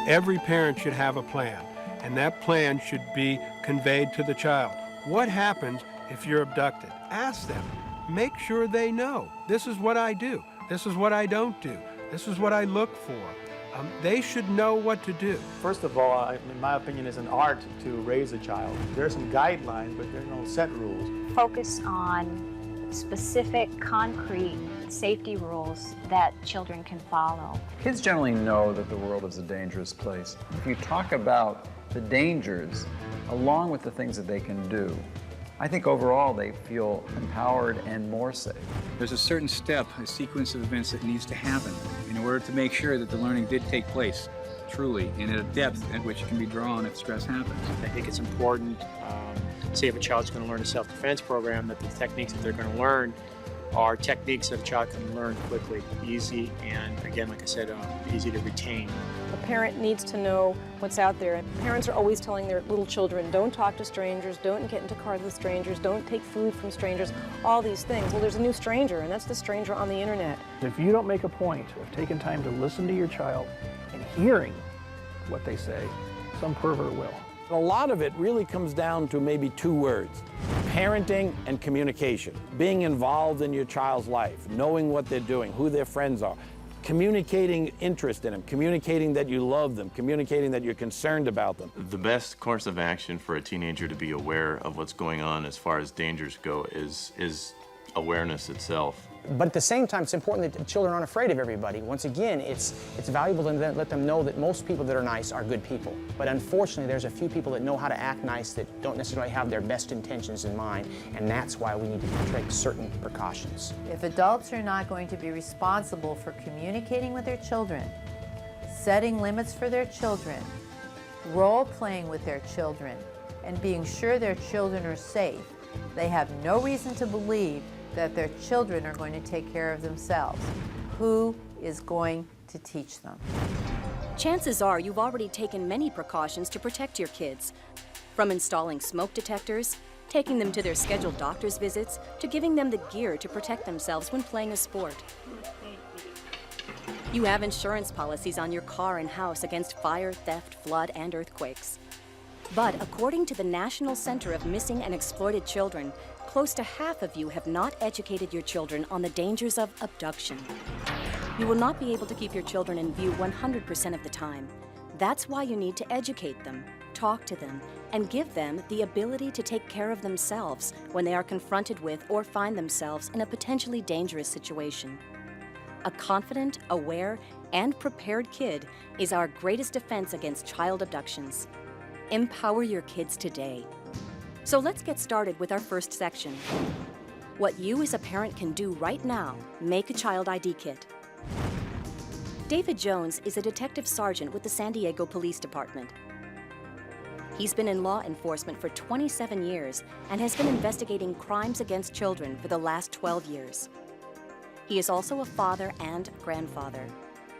Every parent should have a plan, and that plan should be conveyed to the child. What happens if you're abducted? Ask them. Make sure they know. This is what I do. This is what I don't do. This is what I look for. They should know what to do. First of all, in my opinion, it's an art to raise a child. There are some guidelines, but there are no set rules. Focus on specific, concrete safety rules that children can follow. Kids generally know that the world is a dangerous place. If you talk about the dangers along with the things that they can do, I think overall they feel empowered and more safe. There's a certain step, a sequence of events that needs to happen in order to make sure that the learning did take place, truly, and at a depth at which it can be drawn if stress happens. I think it's important, say if a child's going to learn a self-defense program, that the techniques that they're going to learn are techniques that a child can learn quickly, easy, and again, like I said, easy to retain. A parent needs to know what's out there. Parents are always telling their little children, don't talk to strangers, don't get into cars with strangers, don't take food from strangers, all these things. Well, there's a new stranger, and that's the stranger on the internet. If you don't make a point of taking time to listen to your child and hearing what they say, some pervert will. A lot of it really comes down to maybe two words: parenting and communication. Being involved in your child's life, knowing what they're doing, who their friends are, communicating interest in them, communicating that you love them, communicating that you're concerned about them. The best course of action for a teenager to be aware of what's going on as far as dangers go is awareness itself. But at the same time, it's important that children aren't afraid of everybody. Once again, it's valuable to let them know that most people that are nice are good people. But unfortunately, there's a few people that know how to act nice that don't necessarily have their best intentions in mind, and that's why we need to take certain precautions. If adults are not going to be responsible for communicating with their children, setting limits for their children, role-playing with their children, and being sure their children are safe, they have no reason to believe that their children are going to take care of themselves. Who is going to teach them? Chances are you've already taken many precautions to protect your kids. From installing smoke detectors, taking them to their scheduled doctor's visits, to giving them the gear to protect themselves when playing a sport. You have insurance policies on your car and house against fire, theft, flood, and earthquakes. But according to the National Center of Missing and Exploited Children, close to half of you have not educated your children on the dangers of abduction. You will not be able to keep your children in view 100% of the time. That's why you need to educate them, talk to them, and give them the ability to take care of themselves when they are confronted with or find themselves in a potentially dangerous situation. A confident, aware, and prepared kid is our greatest defense against child abductions. Empower your kids today. So let's get started with our first section. What you as a parent can do right now: make a child ID kit. David Jones is a detective sergeant with the San Diego Police Department. He's been in law enforcement for 27 years and has been investigating crimes against children for the last 12 years. He is also a father and grandfather.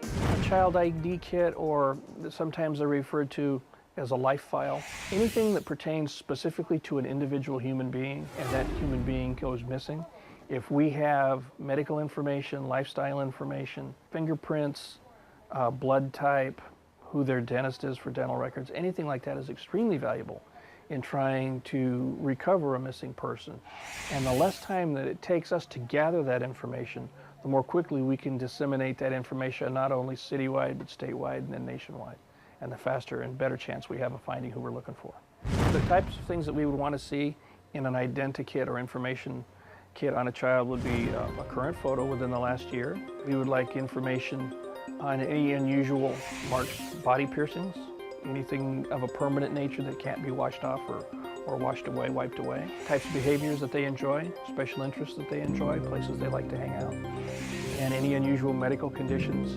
A child ID kit, or sometimes they're referred to as a life file, anything that pertains specifically to an individual human being and that human being goes missing. If we have medical information, lifestyle information, fingerprints, blood type, who their dentist is for dental records, anything like that is extremely valuable in trying to recover a missing person. And the less time that it takes us to gather that information, the more quickly we can disseminate that information not only citywide but statewide and then nationwide. And the faster and better chance we have of finding who we're looking for. The types of things that we would want to see in an identikit or information kit on a child would be a current photo within the last year. We would like information on any unusual marks, body piercings, anything of a permanent nature that can't be washed off or washed away, wiped away. Types of behaviors that they enjoy, special interests that they enjoy, places they like to hang out, and any unusual medical conditions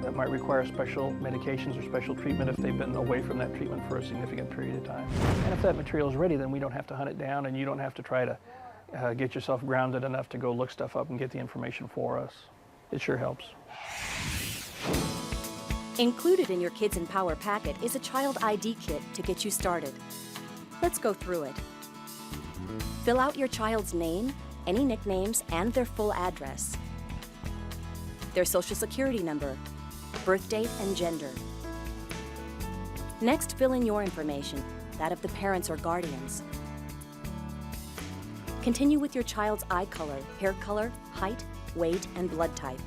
that might require special medications or special treatment if they've been away from that treatment for a significant period of time. And if that material is ready, then we don't have to hunt it down, and you don't have to try to get yourself grounded enough to go look stuff up and get the information for us. It sure helps. Included in your Kids in Power packet is a child ID kit to get you started. Let's go through it. Fill out your child's name, any nicknames, and their full address, their social security number, birth date and gender, Next, fill in your information, that of the parents or guardians. Continue with your child's eye color, hair color, height, weight, and blood type.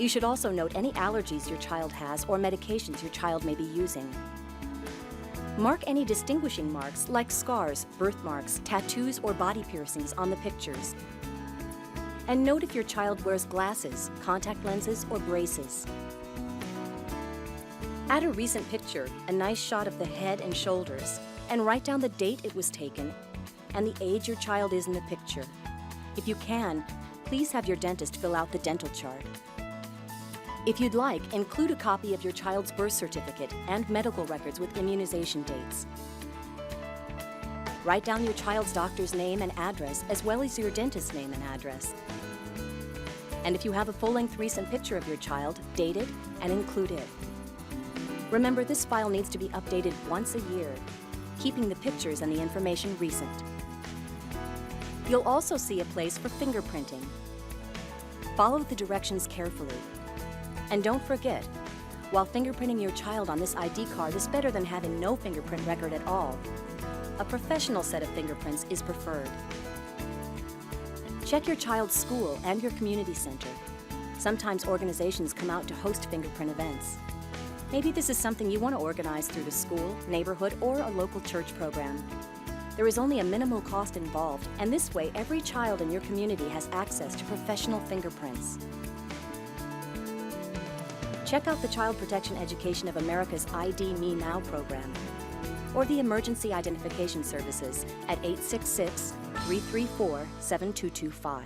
You should also note any allergies your child has or medications your child may be using. Mark any distinguishing marks like scars, birthmarks, tattoos, or body piercings on the pictures. And note if your child wears glasses, contact lenses, or braces. Add a recent picture, a nice shot of the head and shoulders, and write down the date it was taken and the age your child is in the picture. If you can, please have your dentist fill out the dental chart. If you'd like, include a copy of your child's birth certificate and medical records with immunization dates. Write down your child's doctor's name and address, as well as your dentist's name and address. And if you have a full-length recent picture of your child, date it and include it. Remember, this file needs to be updated once a year, keeping the pictures and the information recent. You'll also see a place for fingerprinting. Follow the directions carefully. And don't forget, while fingerprinting your child on this ID card is better than having no fingerprint record at all, a professional set of fingerprints is preferred. Check your child's school and your community center. Sometimes organizations come out to host fingerprint events. Maybe this is something you want to organize through the school, neighborhood, or a local church program. There is only a minimal cost involved, and this way every child in your community has access to professional fingerprints. Check out the Child Protection Education of America's ID Me Now program or the Emergency Identification Services at 866-334-7225.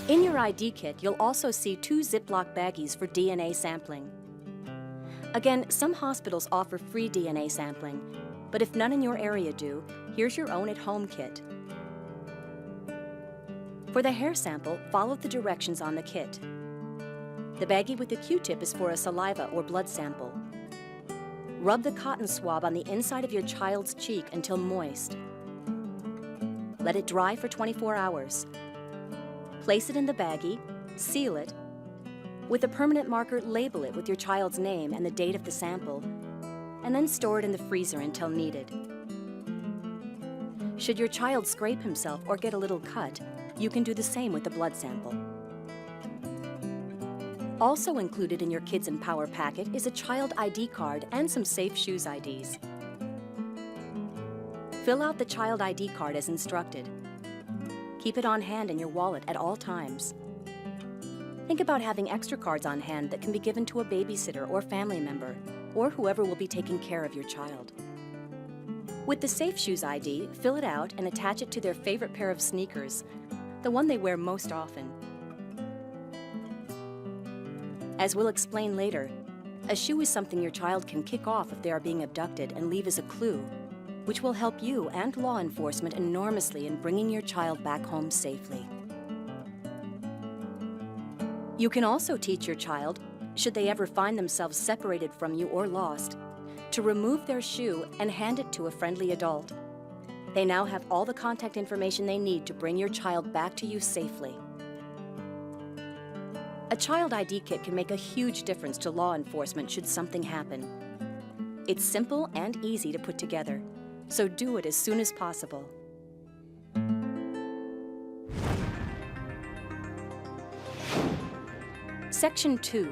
In your ID kit, you'll also see 2 Ziploc baggies for DNA sampling. Again, some hospitals offer free DNA sampling, but if none in your area do, here's your own at-home kit. For the hair sample, follow the directions on the kit. The baggie with the Q-tip is for a saliva or blood sample. Rub the cotton swab on the inside of your child's cheek until moist. Let it dry for 24 hours. Place it in the baggie, seal it. With a permanent marker, label it with your child's name and the date of the sample, and then store it in the freezer until needed. Should your child scrape himself or get a little cut, you can do the same with the blood sample. Also included in your Kids in Power packet is a child ID card and some safe shoes IDs. Fill out the child ID card as instructed. Keep it on hand in your wallet at all times. Think about having extra cards on hand that can be given to a babysitter or family member, or whoever will be taking care of your child. With the Safe Shoes ID, fill it out and attach it to their favorite pair of sneakers, the one they wear most often. As we'll explain later, a shoe is something your child can kick off if they are being abducted and leave as a clue, which will help you and law enforcement enormously in bringing your child back home safely. You can also teach your child, should they ever find themselves separated from you or lost, to remove their shoe and hand it to a friendly adult. They now have all the contact information they need to bring your child back to you safely. A child ID kit can make a huge difference to law enforcement should something happen. It's simple and easy to put together, so do it as soon as possible. Section 2,